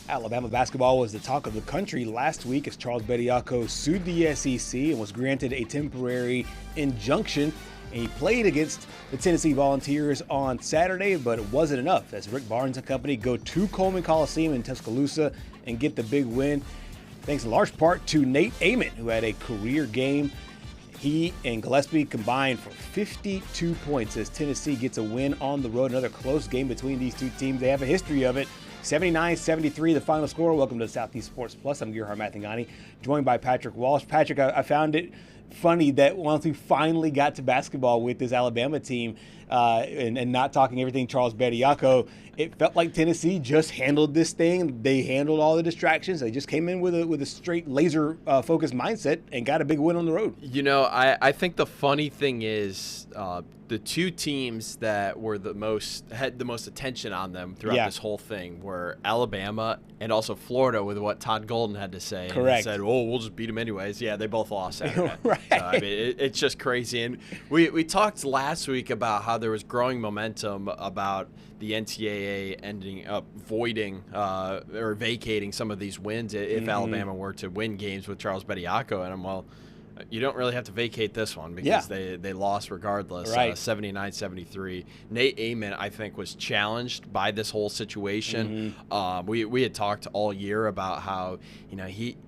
Alabama basketball was the talk of the country last week as Charles Bediako sued the SEC and was granted a temporary injunction. And he played against the Tennessee Volunteers on Saturday, but it wasn't enough as Rick Barnes and company go to Coleman Coliseum in Tuscaloosa and get the big win. Thanks in large part to Nate Amon, who had a career game. He and Gillespie combined for 52 points as Tennessee gets a win on the road. Another close game between these two teams. They have a history of it. 79-73, the final score. Welcome to Southeast Sports Plus. I'm Gerhard Mathangani, joined by Patrick Walsh. Patrick, I found it funny that once we finally got to basketball with this Alabama team and not talking everything Charles Bediako, it felt like Tennessee just handled this thing. They handled all the distractions. They just came in with a straight laser focused mindset and got a big win on the road. You know, I think the funny thing is the two teams that were had the most attention on them throughout this whole thing were Alabama and also Florida, with what Todd Golden had to say. Correct. And he said, "Oh, we'll just beat them anyways." Yeah, they both lost Saturday. Right. I mean, it's just crazy. And we talked last week about how there was growing momentum about the NCAA ending up voiding or vacating some of these wins if Alabama were to win games with Charles Bediako. And well, you don't really have to vacate this one because they lost regardless. Right. 79-73. Nate Amon, I think, was challenged by this whole situation. We had talked all year about how, you know,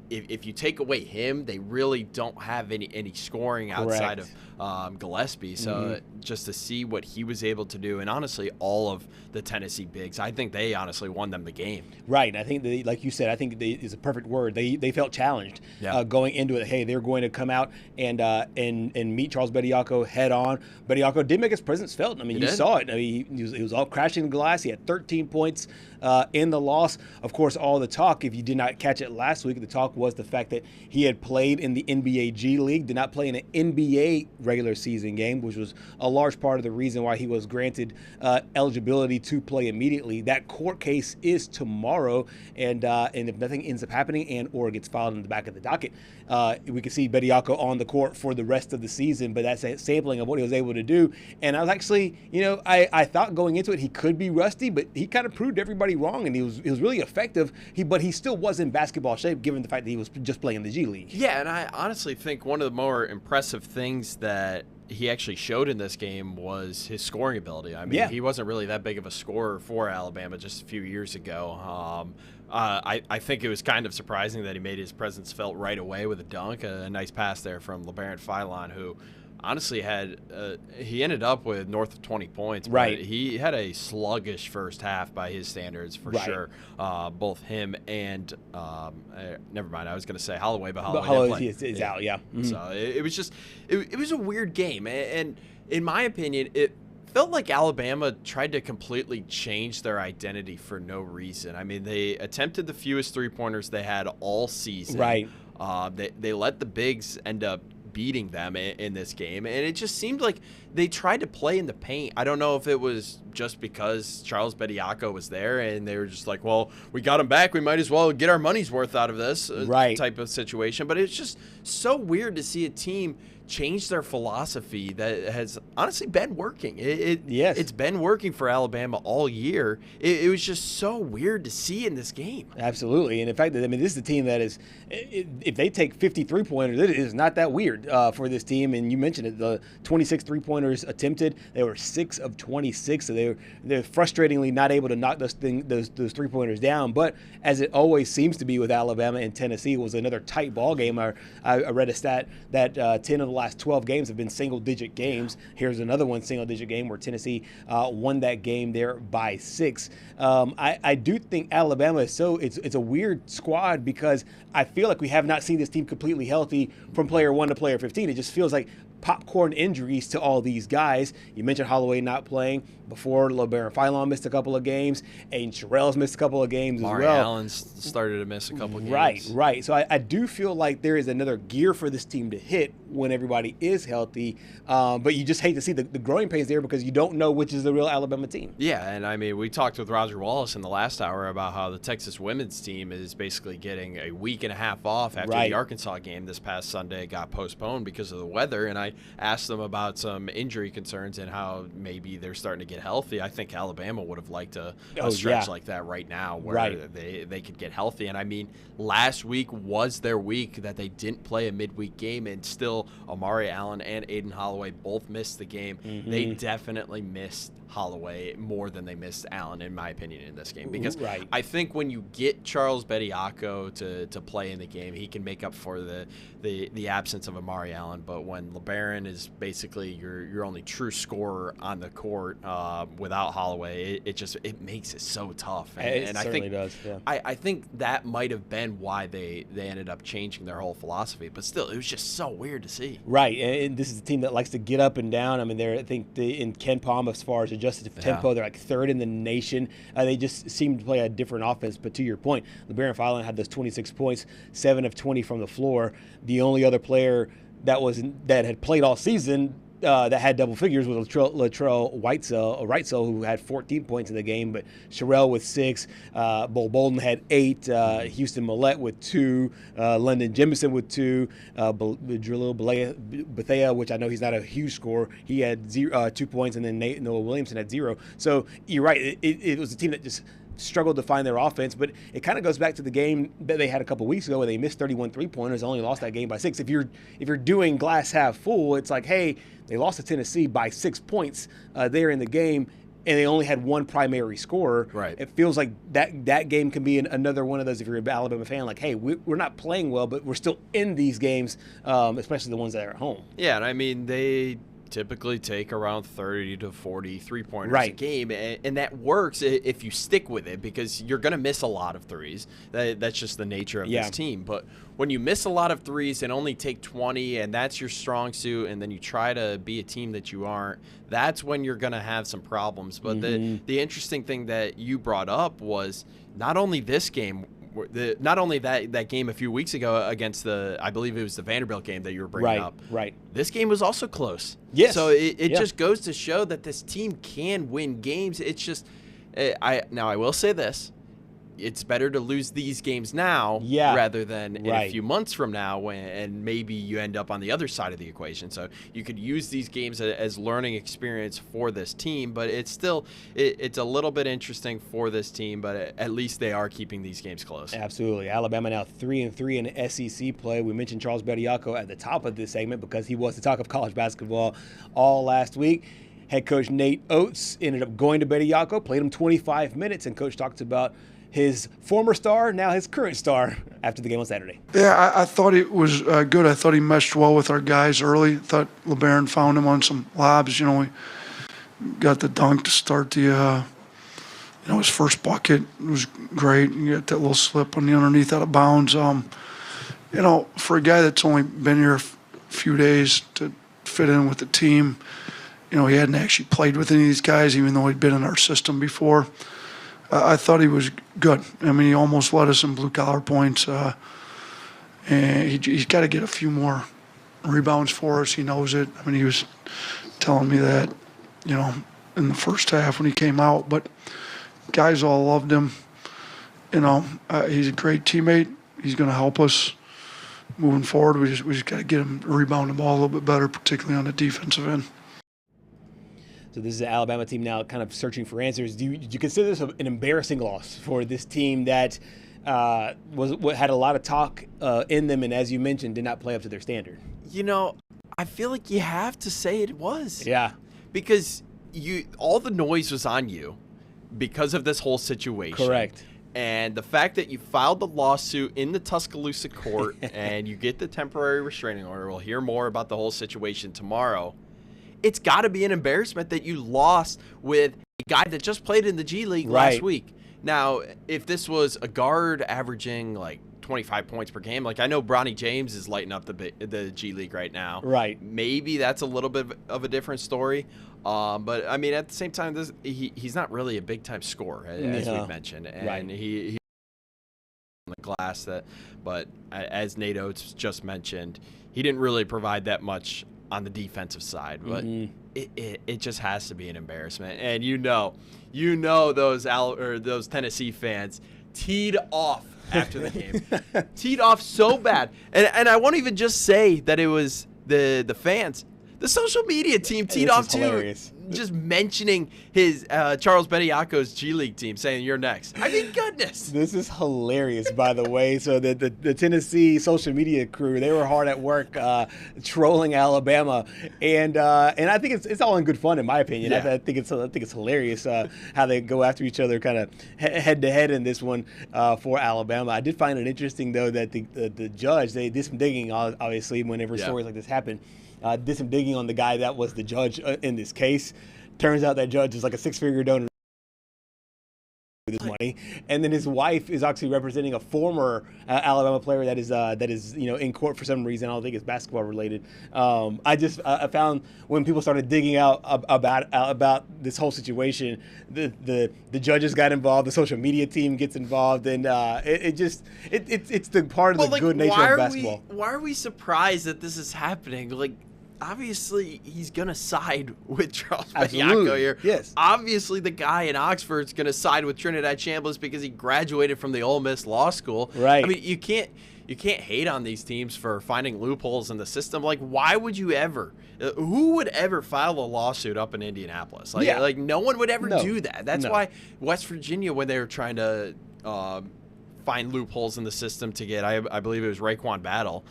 if you take away him, they really don't have any scoring outside of Gillespie. So just to see what he was able to do, and honestly, all of the Tennessee bigs, I think they honestly won them the game. Right. I think like you said, I think is a perfect word. They felt challenged going into it. Hey, they're going to come out and meet Charles Bediako head on. Bediako did make his presence felt. I mean, you saw it. I mean, he was all crashing the glass. He had 13 points in the loss. Of course, all the talk, if you did not catch it last week, the talk was the fact that he had played in the NBA G League, did not play in an NBA regular season game, which was a large part of the reason why he was granted eligibility to play immediately. That court case is tomorrow, and if nothing ends up happening and or gets filed in the back of the docket, we can see Bediako on the court for the rest of the season. But that's a sampling of what he was able to do. And I was actually, you know, I thought going into it he could be rusty, but he kind of proved everybody wrong, and he was really effective. But he still was in basketball shape, given the fact that he was just playing the G League. Yeah, and I honestly think one of the more impressive things that he actually showed in this game was his scoring ability. I mean, he wasn't really that big of a scorer for Alabama just a few years ago. I think it was kind of surprising that he made his presence felt right away with a dunk, a nice pass there from LeBaron Philon, who honestly he ended up with north of 20 points. Right. But he had a sluggish first half by his standards for sure. Both him and never mind. I was going to say Holloway, but Holloway is out. Yeah. So it was just it was a weird game, and in my opinion, it felt like Alabama tried to completely change their identity for no reason. I mean, they attempted the fewest three-pointers they had all season. Right. They let the bigs end up beating them in this game, and it just seemed like they tried to play in the paint. I don't know if it was just because Charles Bediako was there and they were just like, well, we got him back, we might as well get our money's worth out of this type of situation. But it's just so weird to see a team change their philosophy that has honestly been working. It's been working for Alabama all year. It was just so weird to see in this game. Absolutely. And in fact, I mean, this is a team that is, if they take 50 three-pointers, it is not that weird for this team. And you mentioned it, the 26 three-pointers attempted, they were 6 of 26. So they're frustratingly not able to knock those three-pointers down. But as it always seems to be with Alabama and Tennessee, it was another tight ball game. I read a stat that 10 of the last 12 games have been single-digit games. Here's another one, single-digit game, where Tennessee won that game there by 6. I do think Alabama is it's a weird squad because I feel like we have not seen this team completely healthy from player 1 to player 15. It just feels like popcorn injuries to all these guys. You mentioned Holloway not playing. Before, LeBaron Philon missed a couple of games. Aiden Sherrell's missed a couple of games as well. Allen started to miss a couple of games. Right. So I do feel like there is another gear for this team to hit when everybody is healthy. But you just hate to see the growing pains there because you don't know which is the real Alabama team. Yeah, and I mean, we talked with Roger Wallace in the last hour about how the Texas women's team is basically getting a week and a half off after the Arkansas game this past Sunday got postponed because of the weather. And I asked them about some injury concerns and how maybe they're starting to get healthy. I think Alabama would have liked a stretch like that right now where they could get healthy. And I mean, last week was their week that they didn't play a midweek game, and still Amari Allen and Aiden Holloway both missed the game. They definitely missed Holloway more than they missed Allen, in my opinion, in this game, because I think when you get Charles Bediako to play in the game, he can make up for the absence of Amari Allen. But when LeBaron is basically your only true scorer on the court without Holloway, it makes it so tough. And I think does. Yeah. I think that might have been why they ended up changing their whole philosophy. But still, it was just so weird to see. Right, and this is a team that likes to get up and down. I mean, I think in Ken Palm, as far as adjusted tempo, they're like third in the nation. They just seem to play a different offense. But to your point, LeBaron Fallon had those 26 points, 7 of 20 from the floor. The only other player that had played all season that had double figures was Latrell Wrightsell, who had 14 points in the game, but Sherrell with 6, Bull Bolden had 8, Houston Millette with 2, London Jemison with 2, Jalil Bethea, which I know he's not a huge scorer, he had 2 points, and then Noah Williamson had 0. So you're right, it was a team that just struggled to find their offense, but it kind of goes back to the game that they had a couple weeks ago where they missed 31 3-pointers, only lost that game by 6. If you're doing glass half full, it's like, hey, they lost to Tennessee by 6 points there in the game, and they only had one primary scorer. Right. It feels like that game can be another one of those, if you're an Alabama fan, like, hey, we're not playing well, but we're still in these games, especially the ones that are at home. Yeah, and I mean, they typically take around 30 to 40 3-pointers a game, and that works if you stick with it, because you're going to miss a lot of threes. That's just the nature of this team. But when you miss a lot of threes and only take 20, and that's your strong suit, and then you try to be a team that you aren't, that's when you're going to have some problems. But the interesting thing that you brought up was not only this game, not only that game a few weeks ago against I believe it was the Vanderbilt game that you were bringing up. Right. This game was also close. Yes. So it just goes to show that this team can win games. It's just, I will say this. It's better to lose these games now rather than in a few months from now, and maybe you end up on the other side of the equation. So you could use these games as learning experience for this team, but it's still it's a little bit interesting for this team, but at least they are keeping these games close. Absolutely. Alabama now 3-3 in SEC play. We mentioned Charles Bediako at the top of this segment because he was the talk of college basketball all last week. Head coach Nate Oates ended up going to Bediako, played him 25 minutes, and coach talked about his former star, now his current star, after the game on Saturday. Yeah, I thought it was good. I thought he meshed well with our guys early. Thought LeBaron found him on some lobs. You know, we got the dunk to start the, his first bucket. It was great. You got that little slip on the underneath out of bounds. For a guy that's only been here a few days to fit in with the team, he hadn't actually played with any of these guys, even though he'd been in our system before. I thought he was good. I mean, he almost led us in blue-collar points. And he's got to get a few more rebounds for us. He knows it. I mean, he was telling me that, in the first half when he came out. But guys all loved him. He's a great teammate. He's going to help us moving forward. We just got to get him to rebound the ball a little bit better, particularly on the defensive end. So this is the Alabama team now kind of searching for answers. Did you consider this an embarrassing loss for this team that had a lot of talk in them, and as you mentioned, did not play up to their standard? I feel like you have to say it was. Yeah. Because all the noise was on you because of this whole situation. Correct. And the fact that you filed the lawsuit in the Tuscaloosa court and you get the temporary restraining order, we'll hear more about the whole situation tomorrow. It's got to be an embarrassment that you lost with a guy that just played in the G League last week. Now, if this was a guard averaging like 25 points per game, like I know Bronny James is lighting up the G League right now. Right. Maybe that's a little bit of a different story. But, I mean, at the same time, he's not really a big-time scorer, as we've mentioned. And he on the glass but as Nate Oates just mentioned, he didn't really provide that much on the defensive side, but it just has to be an embarrassment. And those Tennessee fans teed off after the game, teed off so bad. And I won't even just say that it was the fans. The social media team teed This off is too, hilarious. just mentioning his Charles Bediako's G League team, saying you're next. I mean, goodness. This is hilarious, by the way. So the Tennessee social media crew, they were hard at work trolling Alabama, and I think it's all in good fun, in my opinion. Yeah. I think it's hilarious how they go after each other, kind of head to head in this one for Alabama. I did find it interesting though that the judge, they did some digging, obviously, whenever stories like this happen. Did some digging on the guy that was the judge in this case. Turns out that judge is like a six-figure donor with his money, and then his wife is actually representing a former Alabama player that is in court for some reason. I don't think it's basketball related. I found when people started digging out about this whole situation, the judges got involved, the social media team gets involved, and it's the part of the good nature of basketball. Why are we surprised that this is happening? Like, obviously, he's going to side with Charles Bediako here. Yes. Obviously, the guy in Oxford's going to side with Trinidad Chambliss because he graduated from the Ole Miss Law School. Right. I mean, you can't hate on these teams for finding loopholes in the system. Like, why would you ever? Who would ever file a lawsuit up in Indianapolis? Like no one would ever do that. That's why West Virginia, when they were trying to find loopholes in the system to get, I believe it was Raekwon Battle,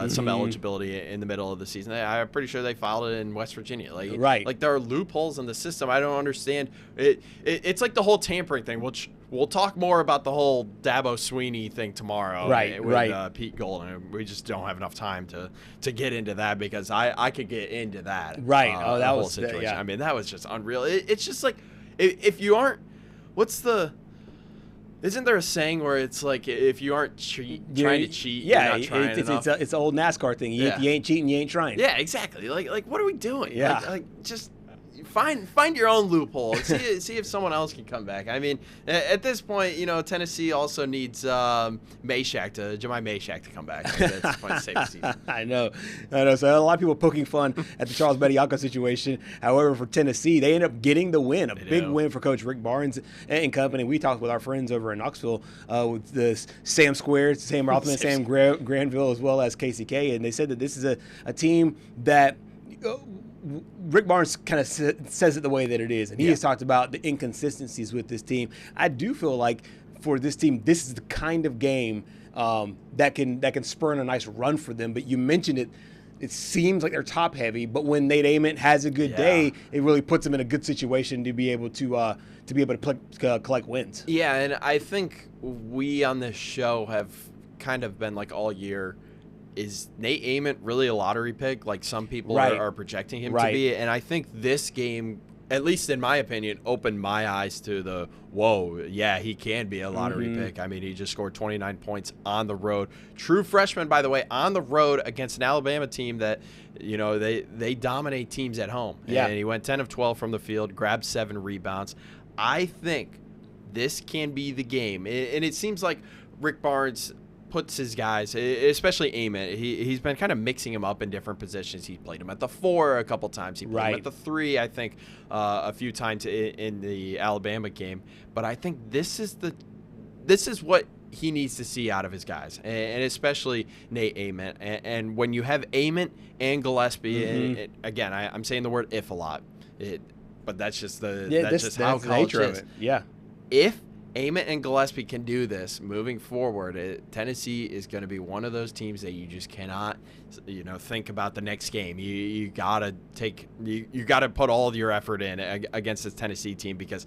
some eligibility in the middle of the season. I'm pretty sure they filed it in West Virginia. Like there are loopholes in the system. I don't understand. It's like the whole tampering thing, which we'll talk more about the whole Dabo Sweeney thing tomorrow. With Pete Golden. We just don't have enough time to get into that because I could get into that. Right. That whole was situation. yeah. I mean, that was just unreal. It's just like if you aren't, isn't there a saying where it's like if you aren't trying to cheat, you're not trying enough? It's an old NASCAR thing. You ain't cheating, you ain't trying. Yeah, exactly. Like what are we doing? Yeah. Like just find your own loophole. See if someone else can come back. I mean, at this point, Tennessee also needs Jemai Meshack to come back. At this point, to save the season. I know. So a lot of people poking fun at the Charles Bediako situation. However, for Tennessee, they end up getting the win, big win for Coach Rick Barnes and company. We talked with our friends over in Knoxville with the Sam Squares, Sam Rothman, Sam Granville, as well as KCK, and they said that this is a team that Rick Barnes kind of says it the way that it is, and he has talked about the inconsistencies with this team. I do feel like for this team, this is the kind of game that can spur in a nice run for them. But you mentioned it. It seems like they're top heavy, but when Nate Ament has a good day, it really puts them in a good situation to be able to collect wins. Yeah, and I think we on this show have kind of been like all year. Is Nate Ament really a lottery pick like some people are projecting him to be? And I think this game, at least in my opinion, opened my eyes to he can be a lottery pick. I mean, he just scored 29 points on the road. True freshman, by the way, on the road against an Alabama team that, they dominate teams at home. Yeah. And he went 10 of 12 from the field, grabbed 7 rebounds. I think this can be the game. And it seems like Rick Barnes puts his guys, especially Ament, he's been kind of mixing him up in different positions. He played him at the 4 a couple times. He played him at the 3, I think, a few times in the Alabama game. But I think this is what he needs to see out of his guys, and especially Nate Ament. And when you have Ament and Gillespie, and again, I'm saying the word "if" a lot, but that's just how college is. Yeah. If Ament and Gillespie can do this moving forward, Tennessee is going to be one of those teams that you just cannot, think about the next game. You gotta put all of your effort in against this Tennessee team, because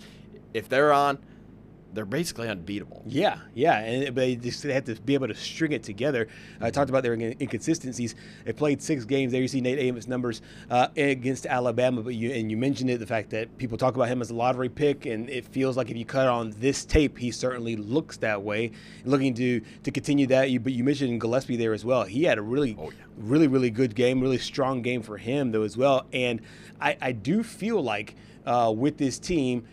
if they're on, they're basically unbeatable. Yeah, and they just have to be able to string it together. I talked about their inconsistencies. They played 6 games. There you see Nate Ament's numbers against Alabama, but you mentioned it, the fact that people talk about him as a lottery pick, and it feels like if you cut on this tape, he certainly looks that way, looking to continue that. But you mentioned Gillespie there as well. He had a really good game, really strong game for him though as well. And I do feel like with this team,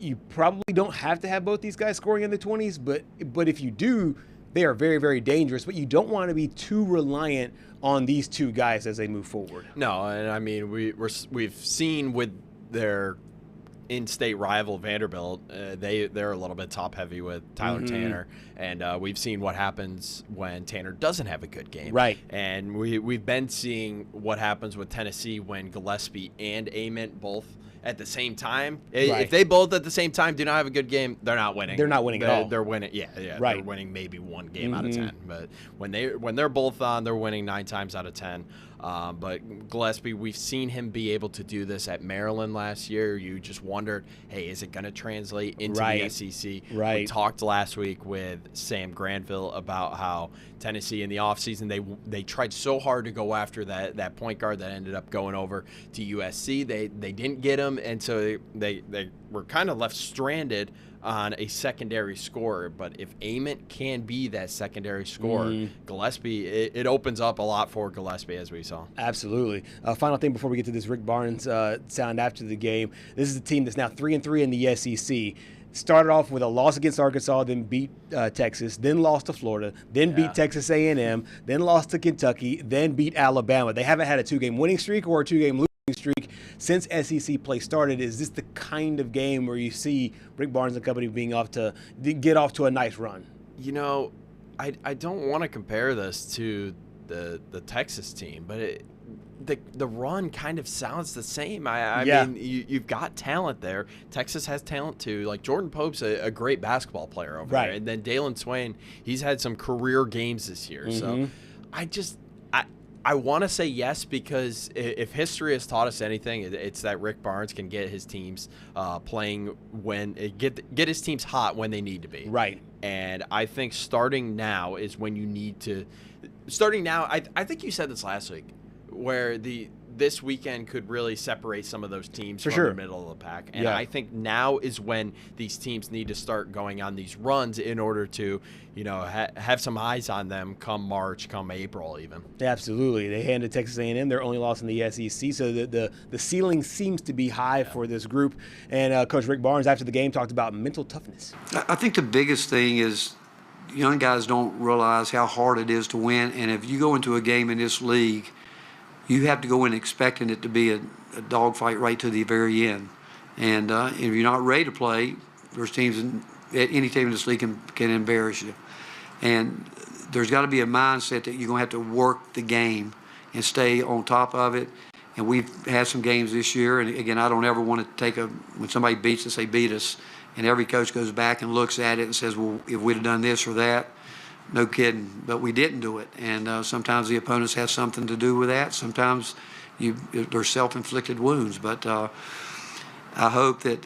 you probably don't have to have both these guys scoring in the 20s, but if you do, they are very, very dangerous. But you don't want to be too reliant on these two guys as they move forward. No, and I mean we've seen with their in-state rival Vanderbilt, they're a little bit top-heavy with Tyler Tanner, and we've seen what happens when Tanner doesn't have a good game. Right. And we've been seeing what happens with Tennessee when Gillespie and Ament both at the same time. Right. If they both at the same time do not have a good game, they're not winning. They're not winning at all. They're winning. Yeah. Right. They're winning maybe one game out of 10. But when they're both on, they're winning 9 times out of 10. But Gillespie, we've seen him be able to do this at Maryland last year. You just wondered, hey, is it going to translate into the SEC? Right. We talked last week with Sam Granville about how Tennessee in the offseason, they tried so hard to go after that point guard that ended up going over to USC. They didn't get him, and so they were kind of left stranded on a secondary scorer. But if Ament can be that secondary scorer, Gillespie, it opens up a lot for Gillespie, as we saw. Absolutely. Final thing before we get to this Rick Barnes sound after the game. This is a team that's now 3-3 in the SEC. Started off with a loss against Arkansas, then beat Texas, then lost to Florida, then beat Texas A&M, then lost to Kentucky, then beat Alabama. They haven't had a 2-game winning streak or a 2-game losing streak since SEC play started. Is this the kind of game where you see Rick Barnes and company being off to get off to a nice run? You know, I don't want to compare this to the Texas team, but the run kind of sounds the same. I mean, you've got talent there. Texas has talent too. Like Jordan Pope's a great basketball player over there, and then Dalen Swain, he's had some career games this year. So I want to say yes, because if history has taught us anything, it's that Rick Barnes can get his teams playing when get his teams hot when they need to be. Right. And I think starting now is when you need to. Starting now, I think you said this last week, where this weekend could really separate some of those teams from the middle of the pack. And I think now is when these teams need to start going on these runs in order to, have some eyes on them come March, come April even. Absolutely. They handed Texas A&M their only loss in the SEC, so the ceiling seems to be high for this group. And Coach Rick Barnes, after the game, talked about mental toughness. I think the biggest thing is young guys don't realize how hard it is to win. And if you go into a game in this league, you have to go in expecting it to be a dogfight right to the very end. And if you're not ready to play, there's teams, any team in this league can embarrass you. And there's got to be a mindset that you're going to have to work the game and stay on top of it. And we've had some games this year, and again, I don't ever want to take when somebody beats us, they beat us, and every coach goes back and looks at it and says, well, if we'd have done this or that, no kidding, but we didn't do it. And sometimes the opponents have something to do with that. Sometimes they're self-inflicted wounds. But I hope that,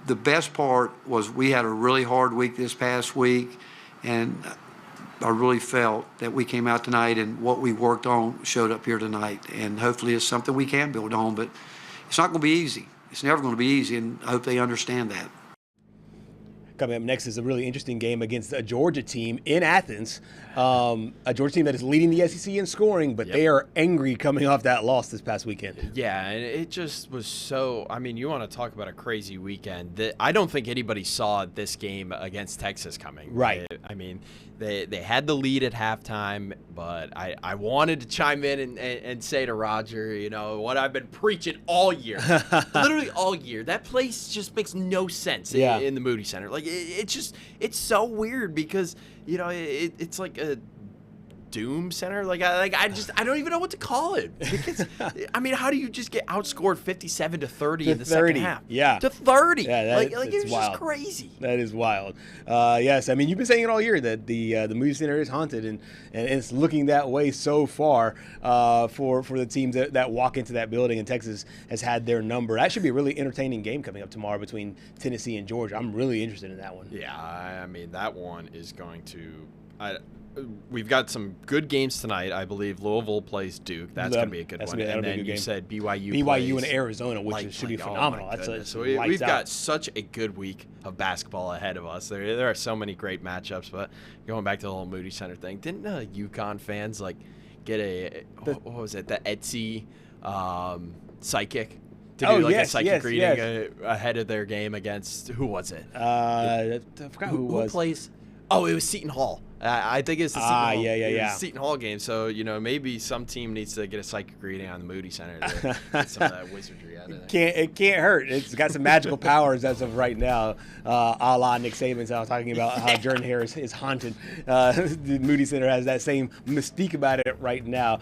the best part was we had a really hard week this past week, and I really felt that we came out tonight and what we worked on showed up here tonight. And hopefully it's something we can build on, but it's not going to be easy. It's never going to be easy, and I hope they understand that. Coming up next is a really interesting game against a Georgia team in Athens. A Georgia team that is leading the SEC in scoring, but they are angry coming off that loss this past weekend. Yeah, and it just was so – I mean, you want to talk about a crazy weekend. I don't think anybody saw this game against Texas coming. Right. I mean, they had the lead at halftime, but I wanted to chime in and say to Roger, what I've been preaching all year, literally all year. That place just makes no sense in the Moody Center. Like, it's so weird because, it's like a doom center. I don't even know what to call it. Because, I mean, how do you just get outscored 57-30 in the second half? Yeah. To 30. Yeah, it's wild. just crazy. That is wild. Yes, I mean, you've been saying it all year that the Moody Center is haunted, and it's looking that way so far for the teams that walk into that building, and Texas has had their number. That should be a really entertaining game coming up tomorrow between Tennessee and Georgia. I'm really interested in that one. Yeah, I mean, that one is going to we've got some good games tonight. I believe Louisville plays Duke. That's going to be a good one. And then you said BYU plays and Arizona, which should be phenomenal. So we've got such a good week of basketball ahead of us. There are so many great matchups. But going back to the whole Moody Center thing, didn't UConn fans get what was it, the Etsy psychic? To do a psychic reading ahead of their game against, who was it? I forgot who was. Who plays? Oh, it was Seton Hall. I think it's the Seton Hall. Yeah. Seton Hall game. So, maybe some team needs to get a psychic reading on the Moody Center to get some of that wizardry out of there. It can't hurt. It's got some magical powers as of right now, a la Nick Saban's. I was talking about how Jordan Harris is haunted. The Moody Center has that same mystique about it right now.